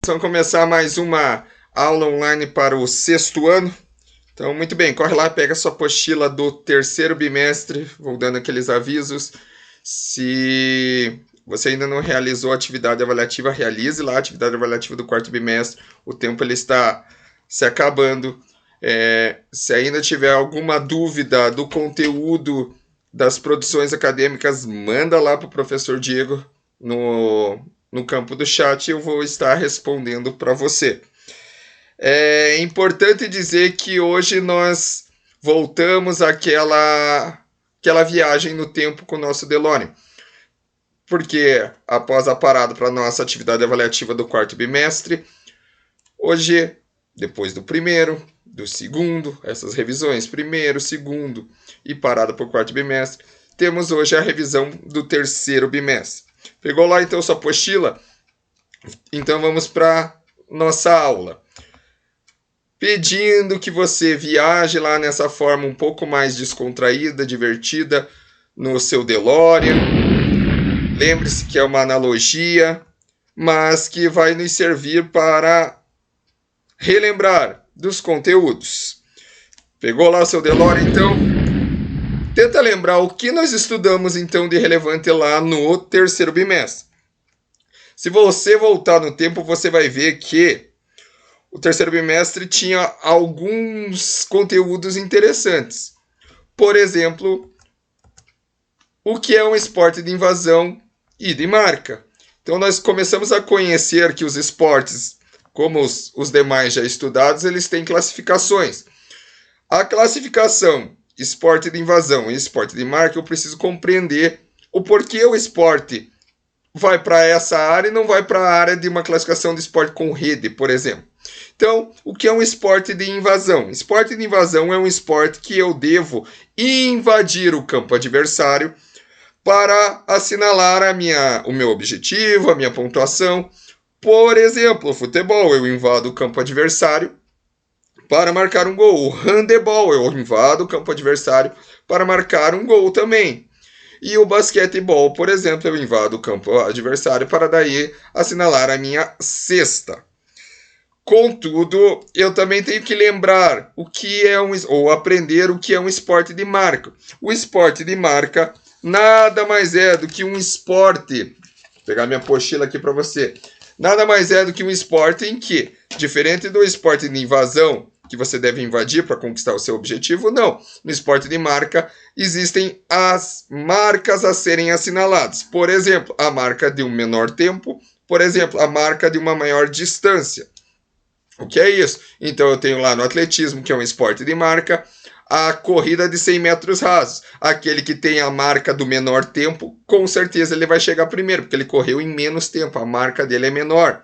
Vamos começar mais uma aula online para o 6º ano. Então, muito bem, corre lá, pega a sua apostila do 3º bimestre, vou dando aqueles avisos. Se você ainda não realizou a atividade avaliativa, realize lá a atividade avaliativa do 4º bimestre. O tempo ele está se acabando. Se ainda tiver alguma dúvida do conteúdo das produções acadêmicas, manda lá para o professor Diego no campo do chat e eu vou estar respondendo para você. É importante dizer que hoje nós voltamos àquela viagem no tempo com o nosso DeLorean. Porque após a parada para a nossa atividade avaliativa do 4º bimestre, hoje, depois do 1º, do 2º, essas revisões, 1º, 2º e parada para o 4º bimestre, temos hoje a revisão do 3º bimestre. Pegou lá então sua apostila? Então vamos para nossa aula. Pedindo que você viaje lá nessa forma um pouco mais descontraída, divertida, no seu DeLorean. Lembre-se que é uma analogia, mas que vai nos servir para relembrar dos conteúdos. Pegou lá o seu DeLorean, então? Tenta lembrar o que nós estudamos, então, de relevante lá no 3º bimestre. Se você voltar no tempo, você vai ver que o 3º bimestre tinha alguns conteúdos interessantes. Por exemplo, o que é um esporte de invasão e de marca. Então, nós começamos a conhecer que os esportes, como os demais já estudados, eles têm classificações. A classificação esporte de invasão e esporte de marca, eu preciso compreender o porquê o esporte vai para essa área e não vai para a área de uma classificação de esporte com rede, por exemplo. Então, o que é um esporte de invasão? Esporte de invasão é um esporte que eu devo invadir o campo adversário para assinalar o meu objetivo, a minha pontuação. Por exemplo, o futebol, eu invado o campo adversário para marcar um gol. O handebol, eu invado o campo adversário para marcar um gol também. E o basquetebol, por exemplo, eu invado o campo adversário para daí assinalar a minha cesta. Contudo, eu também tenho que lembrar ou aprender o que é um esporte de marca. O esporte de marca nada mais é do que um esporte. Vou pegar minha apostila aqui para você. Nada mais é do que um esporte em que, diferente do esporte de invasão, que você deve invadir para conquistar o seu objetivo, não. No esporte de marca, existem as marcas a serem assinaladas. Por exemplo, a marca de um menor tempo. Por exemplo, a marca de uma maior distância. O que é isso? Então, eu tenho lá no atletismo, que é um esporte de marca, a corrida de 100 metros rasos. Aquele que tem a marca do menor tempo, com certeza ele vai chegar primeiro, porque ele correu em menos tempo. A marca dele é menor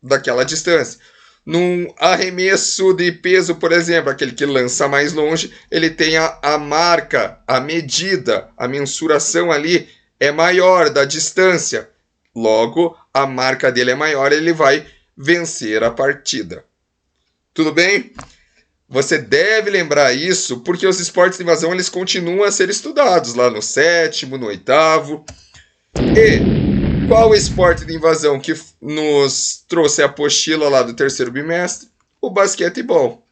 daquela distância. Num arremesso de peso, por exemplo, aquele que lança mais longe, ele tem a marca, a medida, a mensuração ali é maior da distância. Logo, a marca dele é maior, ele vai vencer a partida. Tudo bem? Você deve lembrar isso, porque os esportes de invasão eles continuam a ser estudados lá no 7º, no 8º. E qual o esporte de invasão que nos trouxe a apostila lá do 3º bimestre? O basquetebol.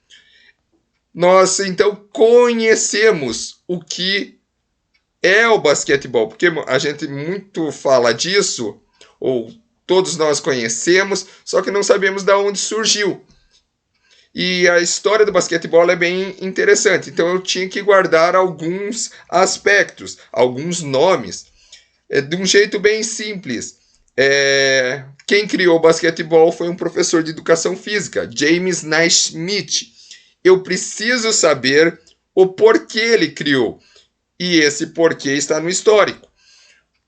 Nós, então, conhecemos o que é o basquetebol, porque a gente muito fala disso, ou todos nós conhecemos, só que não sabemos de onde surgiu. E a história do basquetebol é bem interessante, então eu tinha que guardar alguns aspectos, alguns nomes, de um jeito bem simples. Quem criou o basquetebol foi um professor de educação física, James Naismith. Eu preciso saber o porquê ele criou. E esse porquê está no histórico.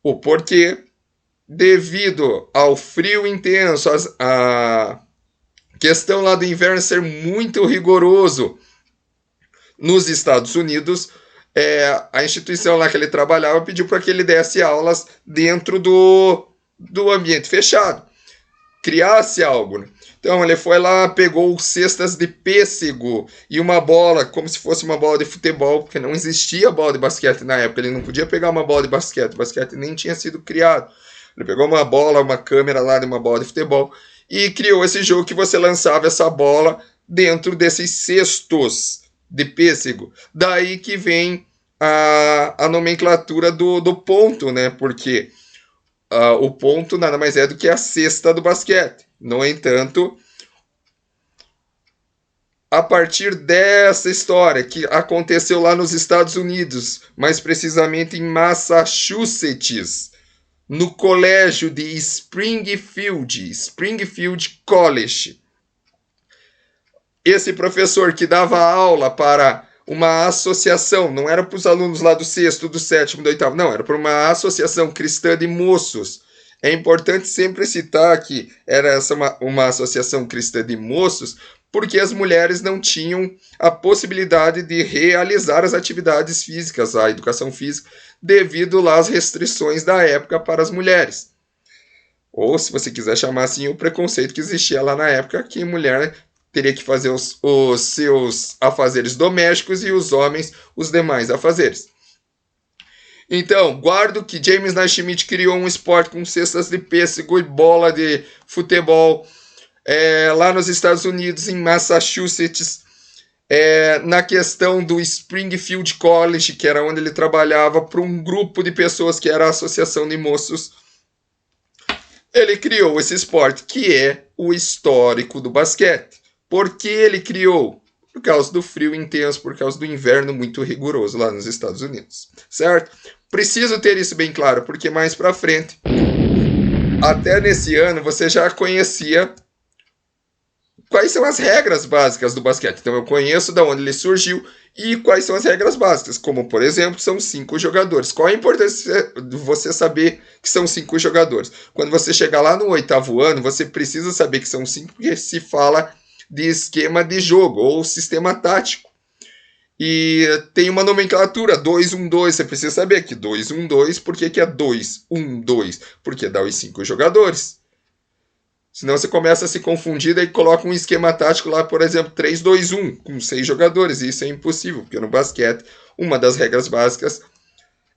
O porquê, devido ao frio intenso, a questão lá do inverno ser muito rigoroso nos Estados Unidos, a instituição lá que ele trabalhava pediu para que ele desse aulas dentro do ambiente fechado, criasse algo. Então ele foi lá, pegou cestas de pêssego e uma bola, como se fosse uma bola de futebol, porque não existia bola de basquete na época, ele não podia pegar uma bola de basquete, o basquete nem tinha sido criado. Ele pegou uma bola, uma câmera lá de uma bola de futebol e criou esse jogo que você lançava essa bola dentro desses cestos de pêssego. Daí que vem a nomenclatura do ponto, né? Porque o ponto nada mais é do que a cesta do basquete. No entanto, a partir dessa história que aconteceu lá nos Estados Unidos, mais precisamente em Massachusetts, no colégio de Springfield College. Esse professor que dava aula para uma associação, não era para os alunos lá do sexto, do sétimo, do oitavo, não, era para uma associação cristã de moços. É importante sempre citar que era essa uma associação cristã de moços, porque as mulheres não tinham a possibilidade de realizar as atividades físicas, a educação física, devido lá às restrições da época para as mulheres. Ou, se você quiser chamar assim, o preconceito que existia lá na época, que mulher teria que fazer os seus afazeres domésticos e os homens os demais afazeres. Então, guardo que James Naismith criou um esporte com cestas de pêssego e bola de futebol lá nos Estados Unidos, em Massachusetts, na questão do Springfield College, que era onde ele trabalhava, para um grupo de pessoas que era a Associação de Moços. Ele criou esse esporte, que é o histórico do basquete. Por que ele criou? Por causa do frio intenso, por causa do inverno muito rigoroso lá nos Estados Unidos, certo? Preciso ter isso bem claro, porque mais para frente, até nesse ano, você já conhecia quais são as regras básicas do basquete. Então eu conheço de onde ele surgiu e quais são as regras básicas, como por exemplo, são 5 jogadores. Qual a importância de você saber que são 5 jogadores? Quando você chegar lá no 8º ano, você precisa saber que são 5, porque se fala de esquema de jogo ou sistema tático. E tem uma nomenclatura, 2-1-2, você precisa saber que 2-1-2, por que é 2-1-2? Porque dá os 5 jogadores. Senão você começa a se confundir e coloca um esquema tático lá, por exemplo, 3-2-1, com 6 jogadores. E isso é impossível, porque no basquete, uma das regras básicas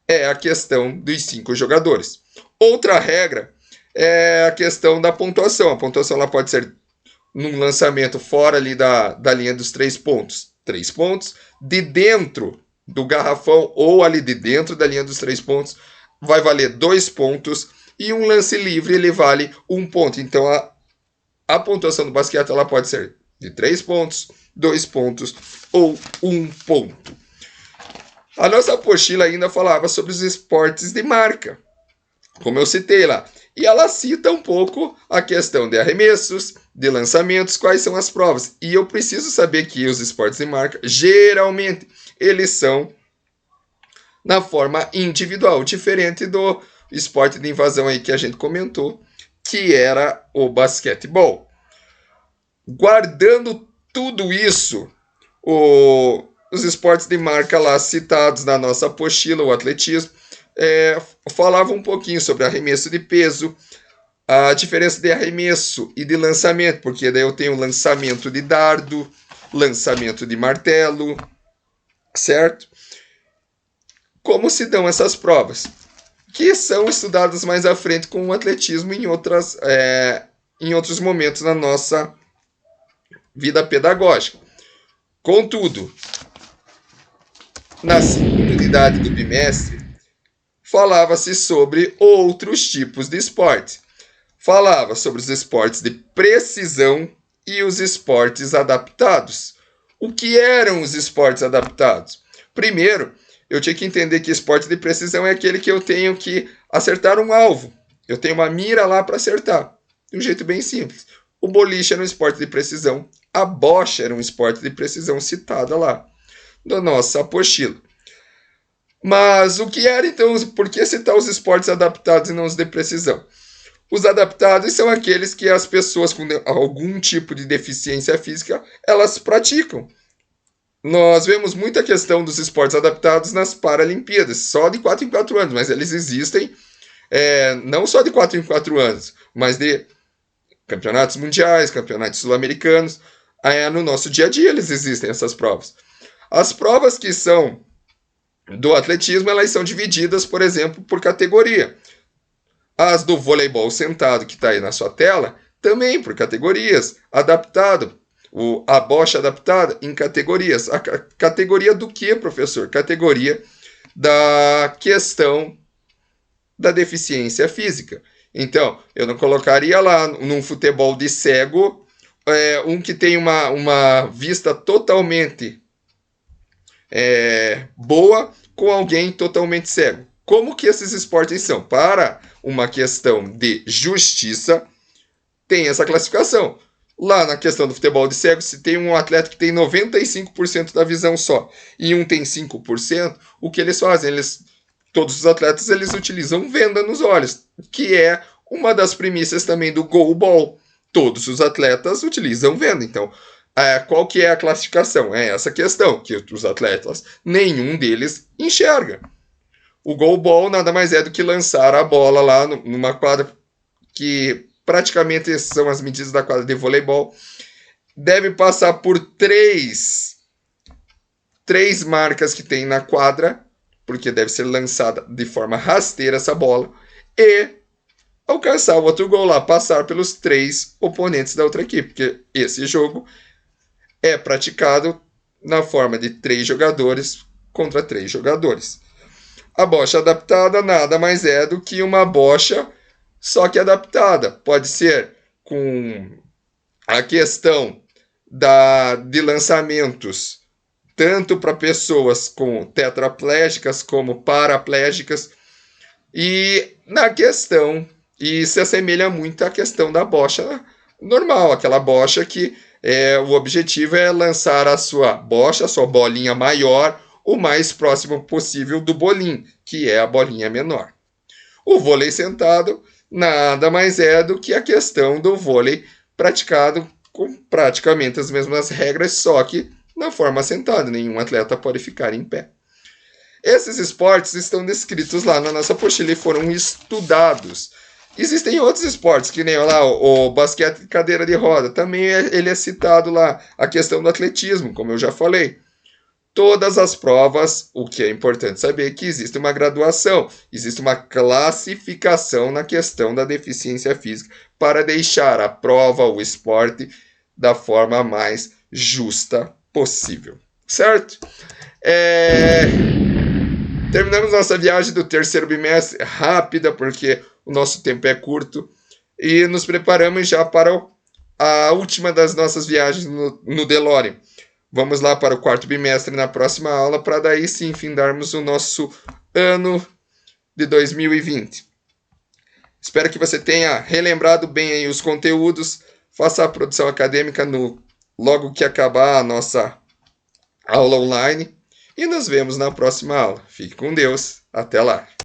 é a questão dos 5 jogadores. Outra regra é a questão da pontuação. A pontuação ela pode ser num lançamento fora ali da linha dos 3 pontos. 3 pontos. De dentro do garrafão ou ali de dentro da linha dos 3 pontos vai valer 2 pontos. E um lance livre ele vale 1 ponto. Então a pontuação do basquete ela pode ser de 3 pontos, 2 pontos ou 1 ponto. A nossa apostila ainda falava sobre os esportes de marca, como eu citei lá. E ela cita um pouco a questão de arremessos, de lançamentos, quais são as provas. E eu preciso saber que os esportes de marca, geralmente, eles são na forma individual, diferente do esporte de invasão aí que a gente comentou, que era o basquetebol. Guardando tudo isso, os esportes de marca lá citados na nossa apostila, o atletismo, falava um pouquinho sobre arremesso de peso, a diferença de arremesso e de lançamento, porque daí eu tenho lançamento de dardo, lançamento de martelo, certo? Como se dão essas provas? Que são estudadas mais à frente com o atletismo em outros momentos na nossa vida pedagógica. Contudo, na segunda unidade do bimestre, falava-se sobre outros tipos de esporte. Falava sobre os esportes de precisão e os esportes adaptados. O que eram os esportes adaptados? Primeiro, eu tinha que entender que esporte de precisão é aquele que eu tenho que acertar um alvo. Eu tenho uma mira lá para acertar. De um jeito bem simples. O boliche era um esporte de precisão. A bocha era um esporte de precisão citada lá na nossa apostila. Mas o que era então? Por que citar os esportes adaptados e não os de precisão? Os adaptados são aqueles que as pessoas com algum tipo de deficiência física, elas praticam. Nós vemos muita questão dos esportes adaptados nas Paralimpíadas, só de 4 em 4 anos, mas eles existem não só de 4 em 4 anos, mas de campeonatos mundiais, campeonatos sul-americanos. No nosso dia a dia eles existem, essas provas. As provas que são do atletismo, elas são divididas, por exemplo, por categoria. As do voleibol sentado, que está aí na sua tela, também por categorias, adaptado. A bocha adaptada em categorias. A categoria do que, professor? Categoria da questão da deficiência física. Então, eu não colocaria lá num futebol de cego um que tem uma vista totalmente boa com alguém totalmente cego. Como que esses esportes são? Para uma questão de justiça, tem essa classificação. Lá na questão do futebol de cego, se tem um atleta que tem 95% da visão só e um tem 5%, o que eles fazem? Todos os atletas eles utilizam venda nos olhos, que é uma das premissas também do goalball. Todos os atletas utilizam venda. Então, qual que é a classificação? É essa questão, que os atletas, nenhum deles enxerga. O goalball nada mais é do que lançar a bola lá numa quadra que praticamente são as medidas da quadra de voleibol. Deve passar por três marcas que tem na quadra, porque deve ser lançada de forma rasteira essa bola, e alcançar o outro gol lá, passar pelos 3 oponentes da outra equipe, porque esse jogo é praticado na forma de 3 jogadores contra 3 jogadores. A bocha adaptada nada mais é do que uma bocha, só que adaptada. Pode ser com a questão de lançamentos tanto para pessoas com tetraplégicas como paraplégicas, e na questão, e se assemelha muito à questão da bocha normal, aquela bocha que o objetivo é lançar a sua bocha, a sua bolinha maior, o mais próximo possível do bolim, que é a bolinha menor. O vôlei sentado nada mais é do que a questão do vôlei praticado com praticamente as mesmas regras, só que na forma sentada, nenhum atleta pode ficar em pé. Esses esportes estão descritos lá na nossa apostila e foram estudados. Existem outros esportes, que nem lá o basquete de cadeira de roda, também ele é citado lá, a questão do atletismo, como eu já falei. Todas as provas, o que é importante saber é que existe uma graduação, existe uma classificação na questão da deficiência física para deixar a prova, o esporte, da forma mais justa possível, certo? Terminamos nossa viagem do terceiro bimestre rápida, porque o nosso tempo é curto, e nos preparamos já para a última das nossas viagens no DeLorean. Vamos lá para o quarto bimestre na próxima aula, para daí sim findarmos o nosso ano de 2020. Espero que você tenha relembrado bem aí os conteúdos, faça a produção acadêmica logo que acabar a nossa aula online, e nos vemos na próxima aula. Fique com Deus. Até lá.